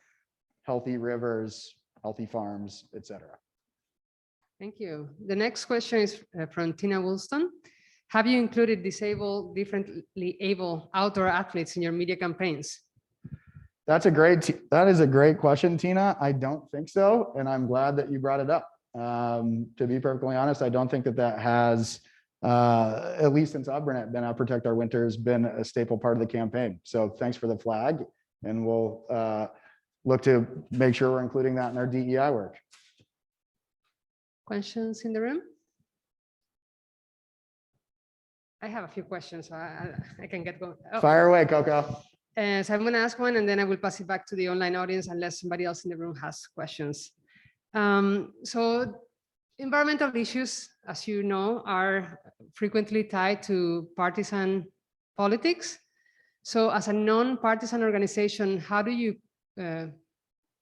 healthy rivers, healthy farms, etc. Thank you. The next question is from Tina Woolston. Have you included differently able outdoor athletes in your media campaigns? That is a great question, Tina. I don't think so, and I'm glad that you brought it up. To be perfectly honest, I don't think that has, at least since I've been at Protect Our Winters, been a staple part of the campaign. So thanks for the flag, and we'll look to make sure we're including that in our DEI work. Questions in the room? I have a few questions, so I can get going. Oh. Fire away, Coco. So I'm going to ask one, and then I will pass it back to the online audience unless somebody else in the room has questions. So environmental issues, as you know, are frequently tied to partisan politics. So as a non-partisan organization, how do you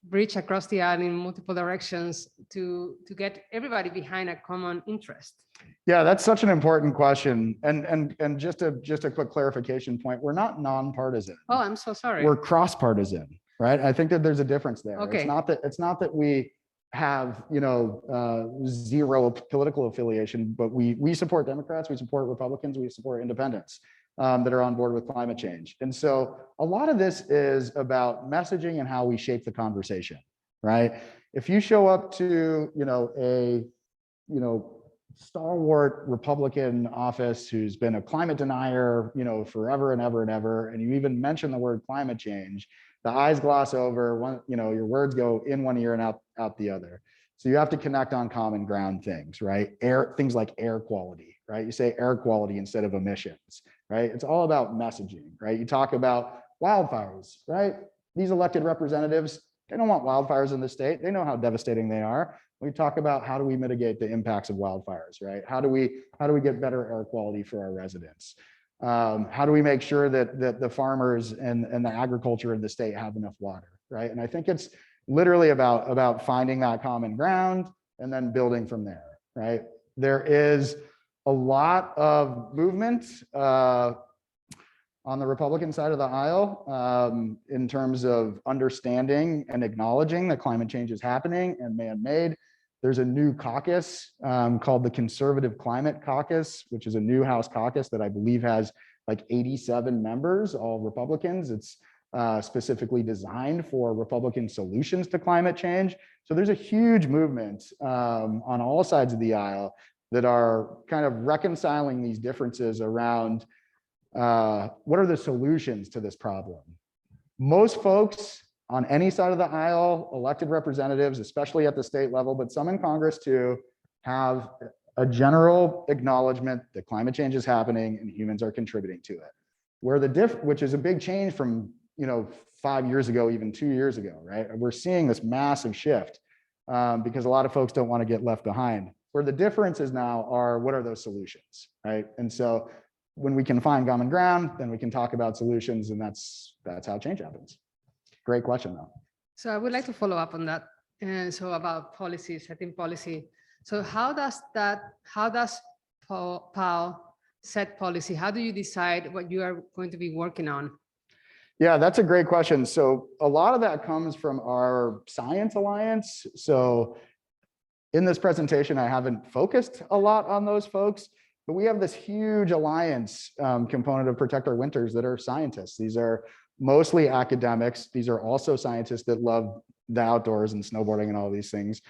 bridge across the aisle in multiple directions to get everybody behind a common interest? Yeah, that's such an important question. And just a quick clarification point, we're not nonpartisan. Oh, I'm so sorry. We're cross-partisan, right? I think that there's a difference there. Okay. It's not that we have, zero political affiliation, but we support Democrats, we support Republicans, we support independents that are on board with climate change. And so a lot of this is about messaging and how we shape the conversation, right? If you show up to, a stalwart Republican office who's been a climate denier, forever and ever and ever, and you even mention the word climate change, the eyes gloss over, your words go in one ear and out the other. So you have to connect on common ground things, right? Things like air quality, right? You say air quality instead of emissions, right? It's all about messaging, right? You talk about wildfires, right? These elected representatives, they don't want wildfires in the state. They know how devastating they are. We talk about how do we mitigate the impacts of wildfires, right? How do we get better air quality for our residents? How do we make sure that the farmers and the agriculture of the state have enough water, right? And I think it's literally about finding that common ground and then building from there, right? There is a lot of movement on the Republican side of the aisle in terms of understanding and acknowledging that climate change is happening and man-made. There's a new caucus called the Conservative Climate Caucus, which is a new House caucus that I believe has like 87 members, all Republicans. It's specifically designed for Republican solutions to climate change. So there's a huge movement on all sides of the aisle that are kind of reconciling these differences around what are the solutions to this problem. Most folks on any side of the aisle, elected representatives, especially at the state level, but some in Congress too, have a general acknowledgement that climate change is happening and humans are contributing to it. Which is a big change from 5 years ago, even 2 years ago, right? We're seeing this massive shift because a lot of folks don't want to get left behind. Where the differences now are, what are those solutions, right? And so when we can find common ground, then we can talk about solutions, and that's how change happens. Great question, though. So I would like to follow up on that. So about policy, setting policy. So how does POW set policy? How do you decide what you are going to be working on? Yeah, that's a great question. So a lot of that comes from our Science Alliance. So in this presentation, I haven't focused a lot on those folks, but we have this huge alliance component of Protect Our Winters that are scientists. These are mostly academics. These are also scientists that love the outdoors and snowboarding and all these things.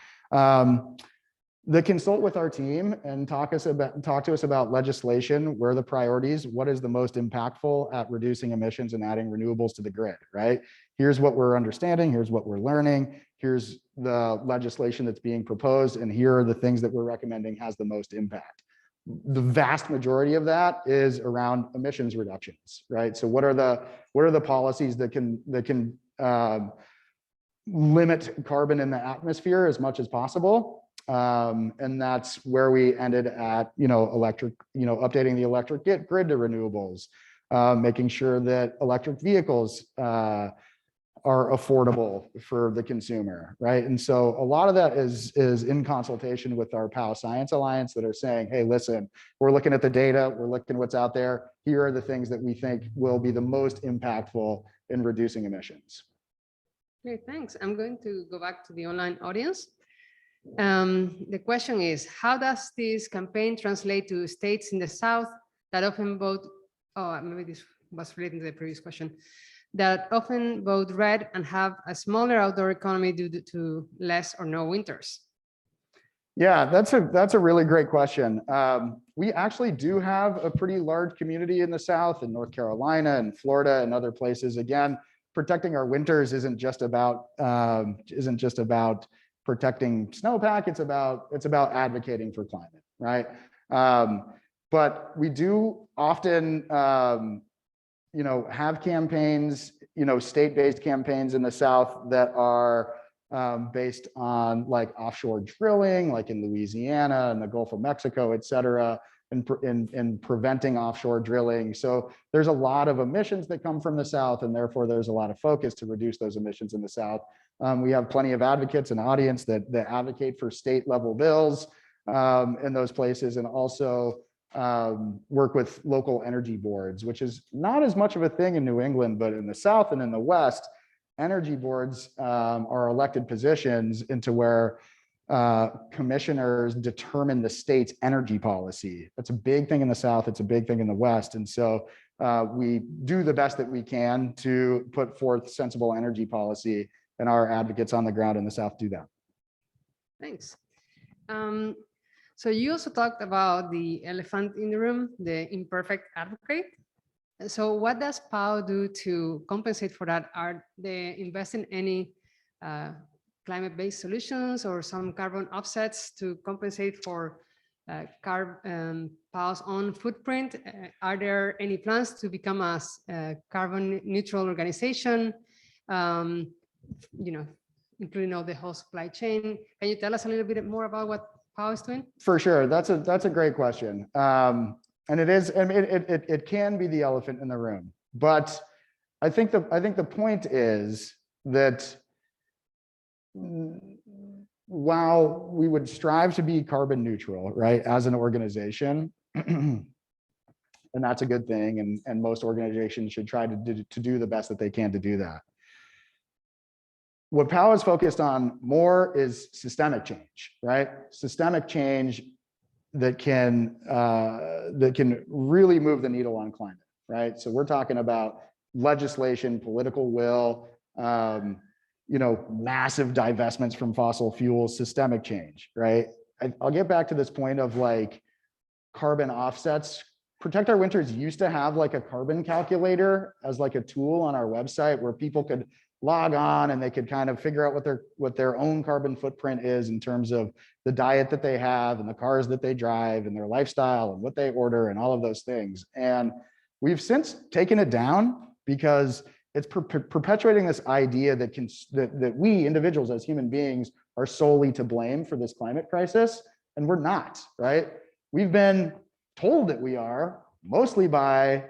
That consult with our team and talk to us about legislation, where are the priorities, what is the most impactful at reducing emissions and adding renewables to the grid, right? Here's what we're understanding, here's what we're learning, here's the legislation that's being proposed, and here are the things that we're recommending has the most impact. The vast majority of that is around emissions reductions, right? So what are the policies that can limit carbon in the atmosphere as much as possible? And that's where we ended at, updating the electric grid to renewables, making sure that electric vehicles are affordable for the consumer, right? And so a lot of that is in consultation with our POW Science Alliance that are saying, hey, listen, we're looking at the data, we're looking at what's out there. Here are the things that we think will be the most impactful in reducing emissions. Great, thanks. I'm going to go back to the online audience. The question is, how does this campaign translate to states in the South that often vote, maybe this was related to the previous question, that often vote red and have a smaller outdoor economy due to less or no winters? Yeah, that's a really great question. We actually do have a pretty large community in the South, in North Carolina and Florida and other places. Again, protecting our winters isn't just about protecting snowpack. It's about advocating for climate, right? But we do often, have campaigns, state-based campaigns in the South that are based on like offshore drilling, like in Louisiana and the Gulf of Mexico, et cetera, and preventing offshore drilling. So there's a lot of emissions that come from the South, and therefore there's a lot of focus to reduce those emissions in the South. We have plenty of advocates and audience that advocate for state level bills in those places, and also work with local energy boards, which is not as much of a thing in New England, but in the South and in the West, energy boards are elected positions into where commissioners determine the state's energy policy. That's a big thing in the South. It's a big thing in the West. And so we do the best that we can to put forth sensible energy policy, and our advocates on the ground in the South do that. Thanks. So you also talked about the elephant in the room, the imperfect advocate. So what does POW do to compensate for that? Are they investing any climate-based solutions or some carbon offsets to compensate for POW's own footprint? Are there any plans to become a carbon neutral organization? Including all the whole supply chain. Can you tell us a little bit more about what POW is doing? For sure, that's a great question, and it is. I mean, it can be the elephant in the room, but I think the point is that while we would strive to be carbon neutral, right, as an organization, and that's a good thing, and most organizations should try to do the best that they can to do that. What POW is focused on more is systemic change, right? Systemic change that can really move the needle on climate, right? So we're talking about legislation, political will, massive divestments from fossil fuels, systemic change, right? I'll get back to this point of like carbon offsets. Protect Our Winters used to have like a carbon calculator as like a tool on our website where people could log on and they could kind of figure out what their own carbon footprint is in terms of the diet that they have and the cars that they drive and their lifestyle and what they order and all of those things. And we've since taken it down because it's perpetuating this idea that we individuals as human beings are solely to blame for this climate crisis, and we're not, right? We've been told that we are, mostly by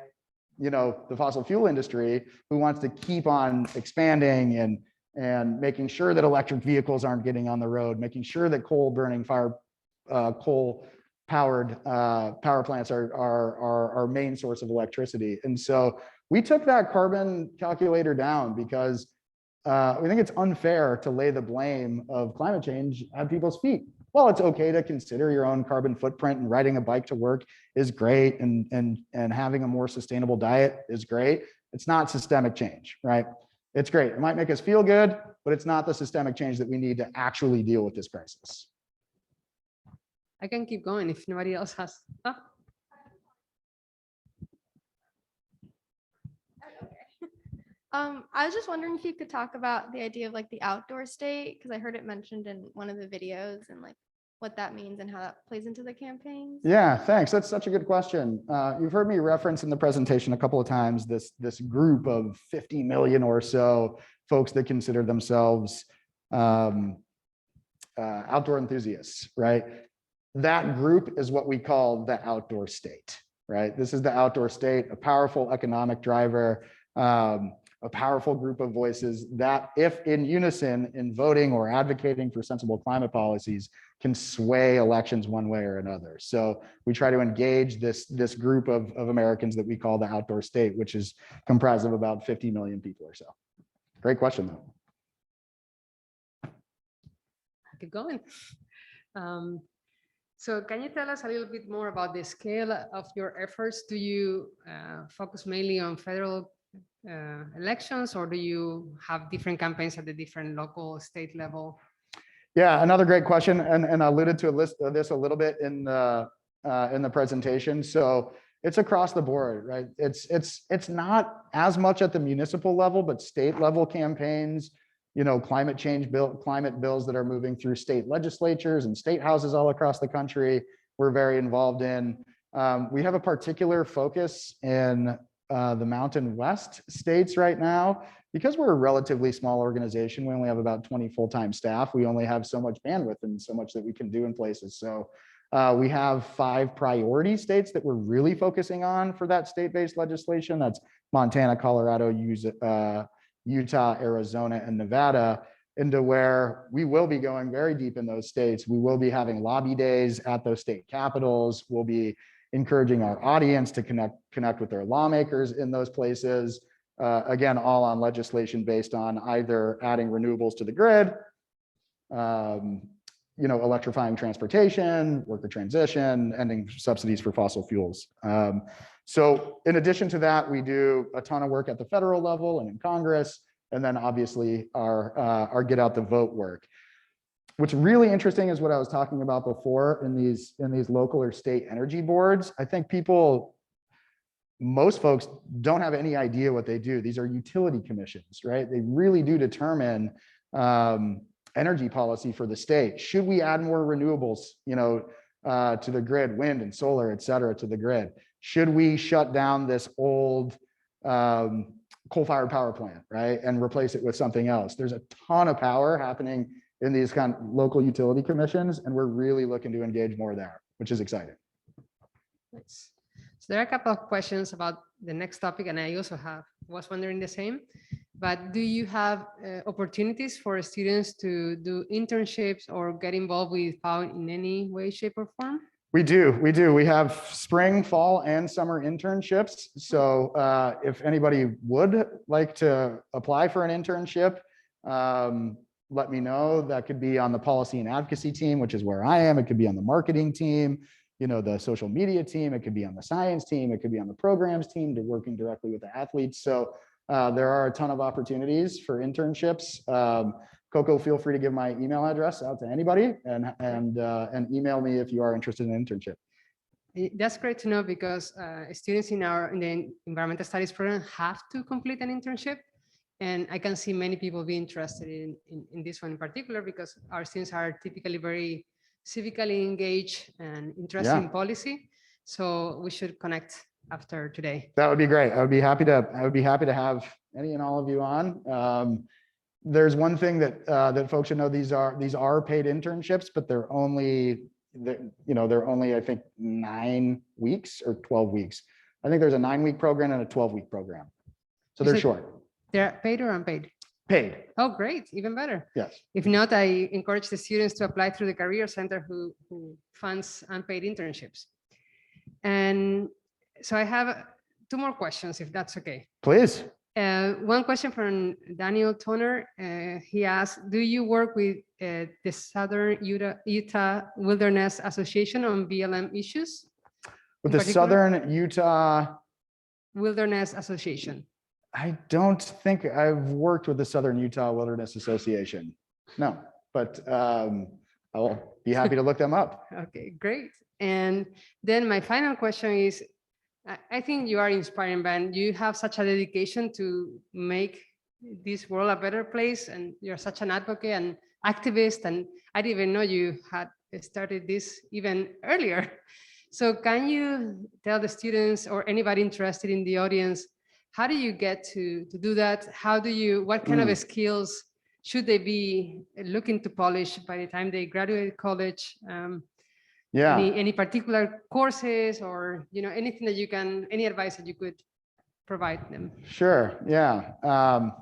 the fossil fuel industry, who wants to keep on expanding and making sure that electric vehicles aren't getting on the road, making sure that coal-powered power plants are our main source of electricity. And so we took that carbon calculator down because we think it's unfair to lay the blame of climate change at people's feet. Well, it's okay to consider your own carbon footprint, and riding a bike to work is great, and having a more sustainable diet is great. It's not systemic change, right? It's great. It might make us feel good, but it's not the systemic change that we need to actually deal with this crisis. I can keep going if nobody else has. Oh. I was just wondering if you could talk about the idea of like the outdoor state, because I heard it mentioned in one of the videos, and like what that means and how that plays into the campaigns. Yeah, thanks. That's such a good question. You've heard me reference in the presentation a couple of times this group of 50 million or so folks that consider themselves outdoor enthusiasts, right? That group is what we call the outdoor state, right? This is the outdoor state, a powerful economic driver, a powerful group of voices that, if in unison in voting or advocating for sensible climate policies, can sway elections one way or another. So we try to engage this group of Americans that we call the outdoor state, which is comprised of about 50 million people or so. Great question, though. Keep going. So can you tell us a little bit more about the scale of your efforts? Do you focus mainly on federal elections, or do you have different campaigns at the different local, state level? Yeah, another great question, and I alluded to this a little bit in the presentation. So it's across the board, right? It's not as much at the municipal level, but state level campaigns. Climate bills that are moving through state legislatures and state houses all across the country, we're very involved in. We have a particular focus in the Mountain West states right now. Because we're a relatively small organization, we only have about 20 full-time staff. We only have so much bandwidth and so much that we can do in places. So we have 5 priority states that we're really focusing on for that state-based legislation. That's Montana, Colorado, Utah, Arizona, and Nevada, into where we will be going very deep in those states. We will be having lobby days at those state capitals. We'll be encouraging our audience to connect with their lawmakers in those places. Again, all on legislation based on either adding renewables to the grid, electrifying transportation, worker transition, ending subsidies for fossil fuels. So in addition to that, we do a ton of work at the federal level and in Congress, and then obviously our get out the vote work. What's really interesting is what I was talking about before in these local or state energy boards. I think most folks don't have any idea what they do. These are utility commissions, right? They really do determine energy policy for the state. Should we add more renewables, to the grid, wind and solar, et cetera, to the grid? Should we shut down this old coal-fired power plant, right, and replace it with something else? There's a ton of power happening in these kind of local utility commissions, and we're really looking to engage more there, which is exciting. Nice. So there are a couple of questions about the next topic, and I also was wondering the same. But do you have opportunities for students to do internships or get involved with POW in any way, shape, or form? We do. We have spring, fall, and summer internships. So if anybody would like to apply for an internship, let me know. That could be on the policy and advocacy team, which is where I am. It could be on the marketing team, the social media team. It could be on the science team. It could be on the programs team, to working directly with the athletes. So there are a ton of opportunities for internships. Coco, feel free to give my email address out to anybody and email me if you are interested in an internship. That's great to know, because students in the environmental studies program have to complete an internship. And I can see many people be interested in this one in particular, because our students are typically very civically engaged and interested in policy. So we should connect after today. That would be great. I would be happy to have any and all of you on. there's one thing that that folks should know. These are paid internships, but they're only I think 9 weeks or 12 weeks. I think there's a 9-week program and a 12-week program. So they're short. They're paid or unpaid? Paid. Oh, great, even better. Yes. If not, I encourage the students to apply through the Career Center who funds unpaid internships. And so I have 2 more questions, if that's okay. Please. One question from Daniel Toner. He asked, do you work with the Southern Utah Wilderness Association on BLM issues? With the Southern Utah Wilderness Association. I don't think I've worked with the Southern Utah Wilderness Association. No, but I'll be happy to look them up. Okay, great. And then my final question is, I think you are inspiring, Ben. You have such a dedication to make this world a better place, and you're such an advocate and activist, and I didn't even know you had started this even earlier. So can you tell the students or anybody interested in the audience, how do you get to do that? What kind of skills should they be looking to polish by the time they graduate college? Yeah. Any particular courses or anything that any advice that you could provide them? Sure. Yeah.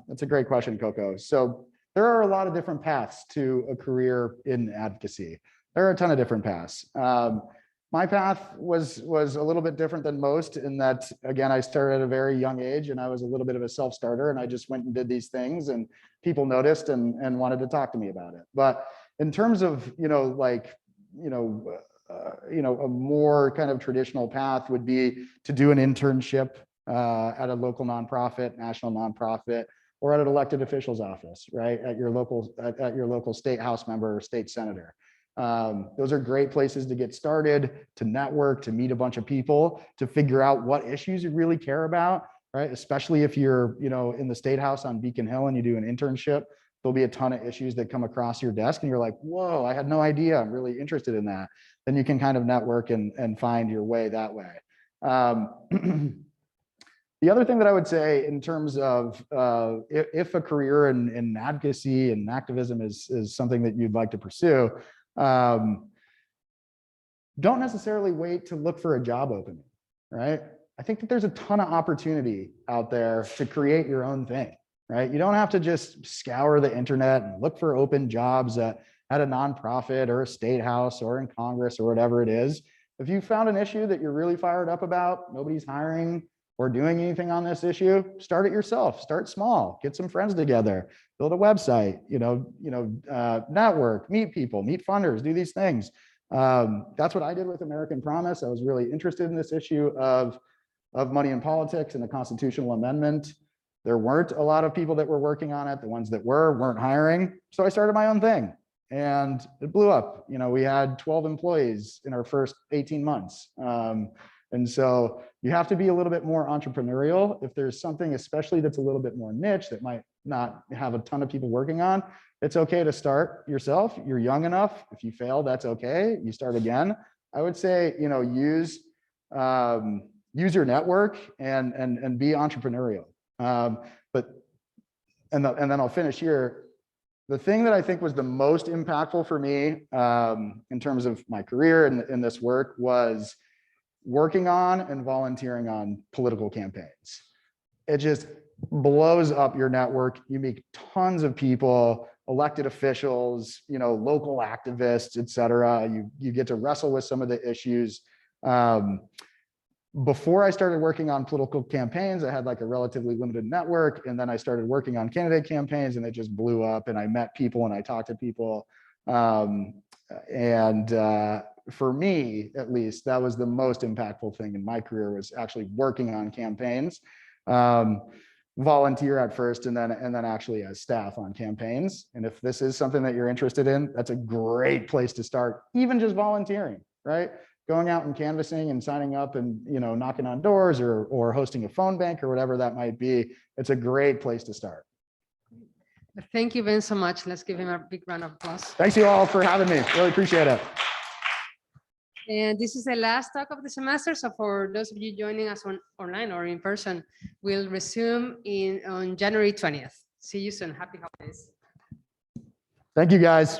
That's a great question, Coco. So there are a lot of different paths to a career in advocacy. There are a ton of different paths. My path was a little bit different than most in that, again, I started at a very young age and I was a little bit of a self-starter, and I just went and did these things and people noticed and wanted to talk to me about it. But in terms of, a more kind of traditional path would be to do an internship at a local nonprofit, national nonprofit, or at an elected official's office, right? At your local state house member or state senator. Those are great places to get started, to network, to meet a bunch of people, to figure out what issues you really care about, right? Especially if you're, in the State House on Beacon Hill and you do an internship, there'll be a ton of issues that come across your desk and you're like, whoa, I had no idea. I'm really interested in that. Then you can kind of network and find your way that way. The other thing that I would say in terms of if a career in advocacy and activism is something that you'd like to pursue, don't necessarily wait to look for a job opening, right? I think that there's a ton of opportunity out there to create your own thing, right? You don't have to just scour the internet and look for open jobs at a nonprofit or a state house or in Congress or whatever it is. If you found an issue that you're really fired up about, nobody's hiring or doing anything on this issue, start it yourself. Start small, get some friends together, build a website, network, meet people, meet funders, do these things. That's what I did with American Promise. I was really interested in this issue of money in politics and the constitutional amendment. There weren't a lot of people that were working on it. The ones that weren't hiring. So I started my own thing and it blew up. We had 12 employees in our first 18 months. And so you have to be a little bit more entrepreneurial. If there's something, especially that's a little bit more niche that might not have a ton of people working on, it's okay to start yourself. You're young enough. If you fail, that's okay. You start again. I would say, use your network and be entrepreneurial. And then I'll finish here. The thing that I think was the most impactful for me in terms of my career in this work was working on and volunteering on political campaigns. It just blows up your network. You meet tons of people, elected officials, local activists, et cetera. You get to wrestle with some of the issues. Before I started working on political campaigns, I had like a relatively limited network. And then I started working on candidate campaigns and it just blew up and I met people and I talked to people. For me, at least, that was the most impactful thing in my career, was actually working on campaigns, volunteer at first, and then actually as staff on campaigns. And if this is something that you're interested in, that's a great place to start, even just volunteering, right? Going out and canvassing and signing up and knocking on doors or hosting a phone bank or whatever that might be. It's a great place to start. Thank you, Ben, so much. Let's give him a big round of applause. Thanks you all for having me. Really appreciate it. And this is the last talk of the semester. So for those of you joining us online or in person, we'll resume on January 20th. See you soon. Happy holidays. Thank you, guys.